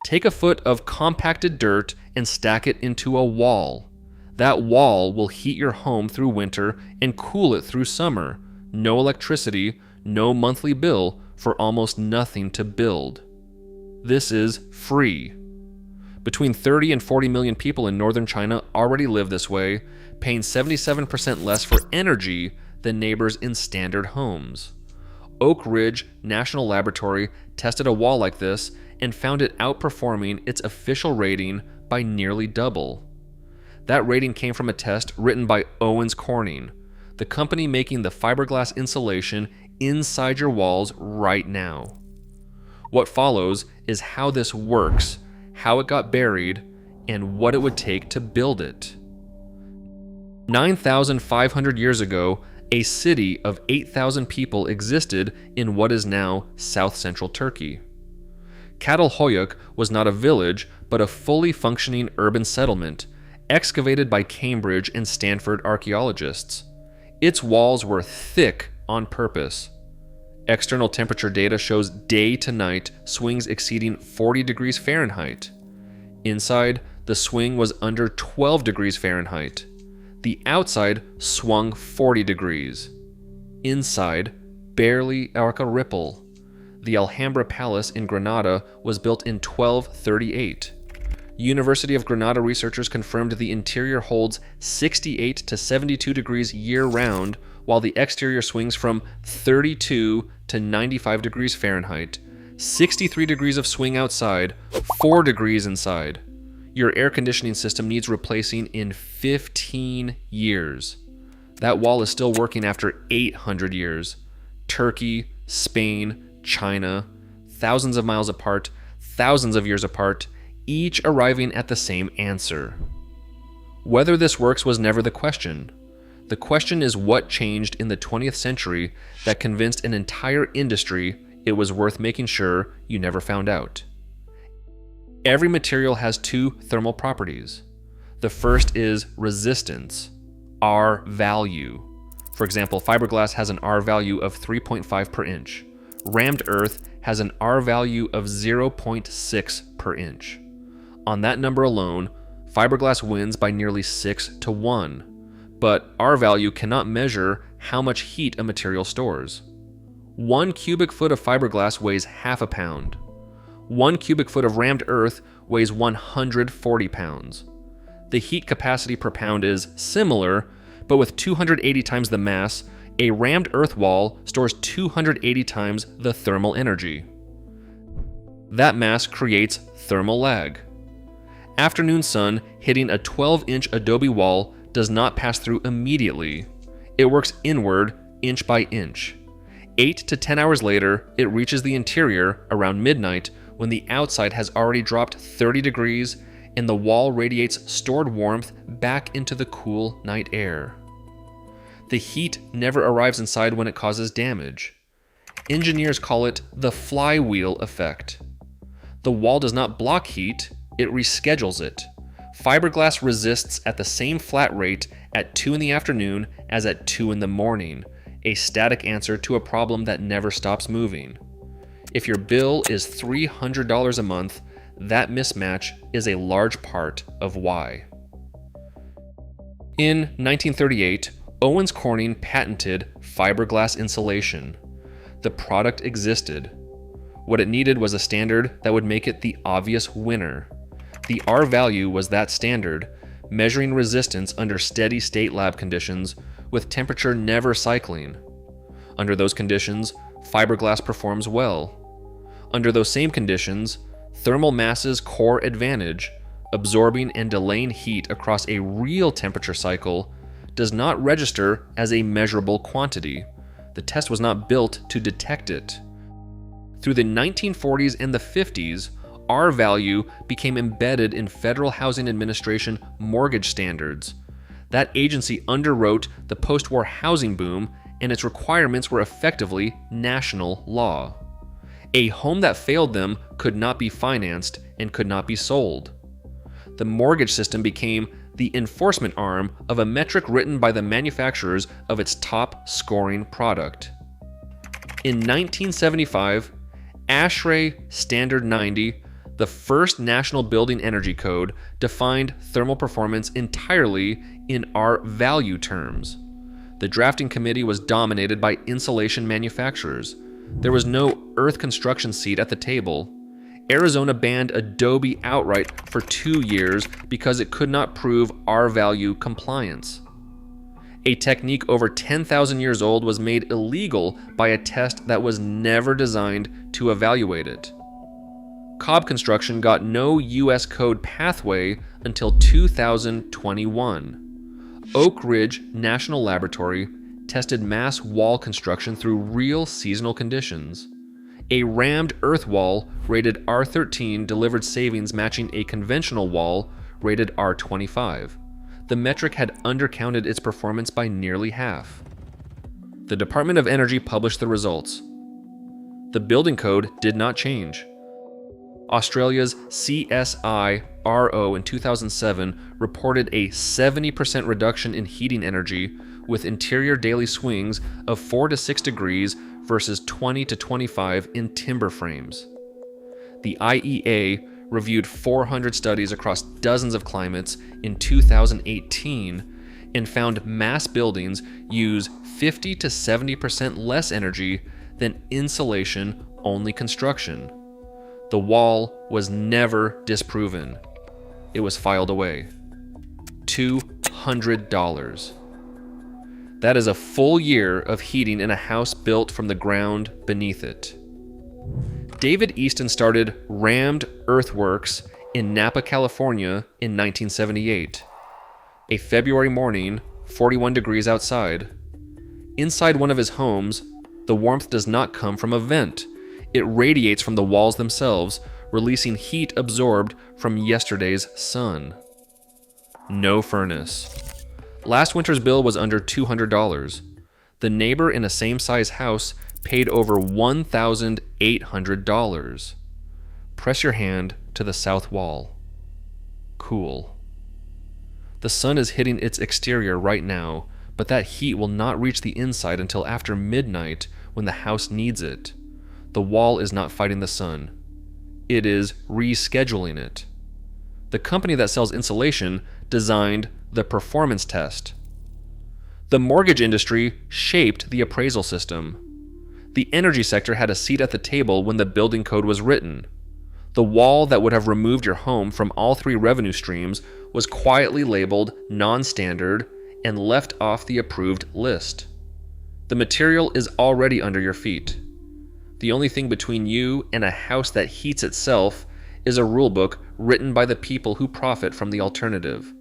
Take a foot of compacted dirt and stack it into a wall. That wall will heat your home through winter and cool it through summer. No electricity, no monthly bill, for almost nothing to build. This is free. Between 30 and 40 million people in northern China already live this way, paying 77% less for energy than neighbors in standard homes. Oak Ridge National Laboratory tested a wall like this and found it outperforming its official rating by nearly double. That rating came from a test written by Owens Corning, the company making the fiberglass insulation inside your walls right now. What follows is how this works, how it got buried, and what it would take to build it. 9,500 years ago, a city of 8,000 people existed in what is now south-central Turkey. Catalhoyuk was not a village, but a fully functioning urban settlement, excavated by Cambridge and Stanford archaeologists. Its walls were thick on purpose. External temperature data shows day to night swings exceeding 40 degrees Fahrenheit. Inside, the swing was under 12 degrees Fahrenheit. The outside swung 40 degrees. Inside, barely arc a ripple. The Alhambra Palace in Granada was built in 1238. University of Granada researchers confirmed the interior holds 68 to 72 degrees year-round, while the exterior swings from 32 to 95 degrees Fahrenheit, 63 degrees of swing outside, 4 degrees inside. Your air conditioning system needs replacing in 15 years. That wall is still working after 800 years. Turkey, Spain, China, thousands of miles apart, thousands of years apart, each arriving at the same answer. Whether this works was never the question. The question is what changed in the 20th century that convinced an entire industry it was worth making sure you never found out. Every material has two thermal properties. The first is resistance, R value. For example, fiberglass has an R value of 3.5 per inch. Rammed earth has an R value of 0.6 per inch. On that number alone, fiberglass wins by nearly 6 to 1. But R value cannot measure how much heat a material stores. 1 cubic foot of fiberglass weighs half a pound. 1 cubic foot of rammed earth weighs 140 pounds. The heat capacity per pound is similar, but with 280 times the mass, a rammed earth wall stores 280 times the thermal energy. That mass creates thermal lag. Afternoon sun hitting a 12-inch adobe wall does not pass through immediately. It works inward, inch by inch. 8 to 10 hours later, it reaches the interior around midnight when the outside has already dropped 30 degrees and the wall radiates stored warmth back into the cool night air. The heat never arrives inside when it causes damage. Engineers call it the flywheel effect. The wall does not block heat, it reschedules it. Fiberglass resists at the same flat rate at 2 in the afternoon as at 2 in the morning, a static answer to a problem that never stops moving. If your bill is $300 a month, that mismatch is a large part of why. In 1938, Owens Corning patented fiberglass insulation. The product existed. What it needed was a standard that would make it the obvious winner. The R value was that standard, measuring resistance under steady state lab conditions with temperature never cycling. Under those conditions, fiberglass performs well. Under those same conditions, thermal mass's core advantage, absorbing and delaying heat across a real temperature cycle, does not register as a measurable quantity. The test was not built to detect it. Through the 1940s and the 50s, R value became embedded in Federal Housing Administration mortgage standards. That agency underwrote the post-war housing boom, and its requirements were effectively national law. A home that failed them could not be financed and could not be sold. The mortgage system became the enforcement arm of a metric written by the manufacturers of its top-scoring product. In 1975, ASHRAE Standard 90, The first National Building Energy Code defined thermal performance entirely in R-value terms. The drafting committee was dominated by insulation manufacturers. There was no earth construction seat at the table. Arizona banned Adobe outright for 2 years because it could not prove R-value compliance. A technique over 10,000 years old was made illegal by a test that was never designed to evaluate it. Cobb construction got no U.S. code pathway until 2021. Oak Ridge National Laboratory tested mass wall construction through real seasonal conditions. A rammed earth wall rated R13 delivered savings matching a conventional wall rated R25. The metric had undercounted its performance by nearly half. The Department of Energy published the results. The building code did not change. Australia's CSIRO in 2007 reported a 70% reduction in heating energy with interior daily swings of 4 to 6 degrees versus 20 to 25 in timber frames. The IEA reviewed 400 studies across dozens of climates in 2018 and found mass buildings use 50 to 70% less energy than insulation-only construction. The wall was never disproven. It was filed away. $200. That is a full year of heating in a house built from the ground beneath it. David Easton started Rammed Earthworks in Napa, California in 1978. A February morning, 41 degrees outside. Inside one of his homes, the warmth does not come from a vent. It radiates from the walls themselves, releasing heat absorbed from yesterday's sun. No furnace. Last winter's bill was under $200. The neighbor in a same-size house paid over $1,800. Press your hand to the south wall. Cool. The sun is hitting its exterior right now, but that heat will not reach the inside until after midnight when the house needs it. The wall is not fighting the sun. It is rescheduling it. The company that sells insulation designed the performance test. The mortgage industry shaped the appraisal system. The energy sector had a seat at the table when the building code was written. The wall that would have removed your home from all 3 revenue streams was quietly labeled non-standard and left off the approved list. The material is already under your feet. The only thing between you and a house that heats itself is a rulebook written by the people who profit from the alternative.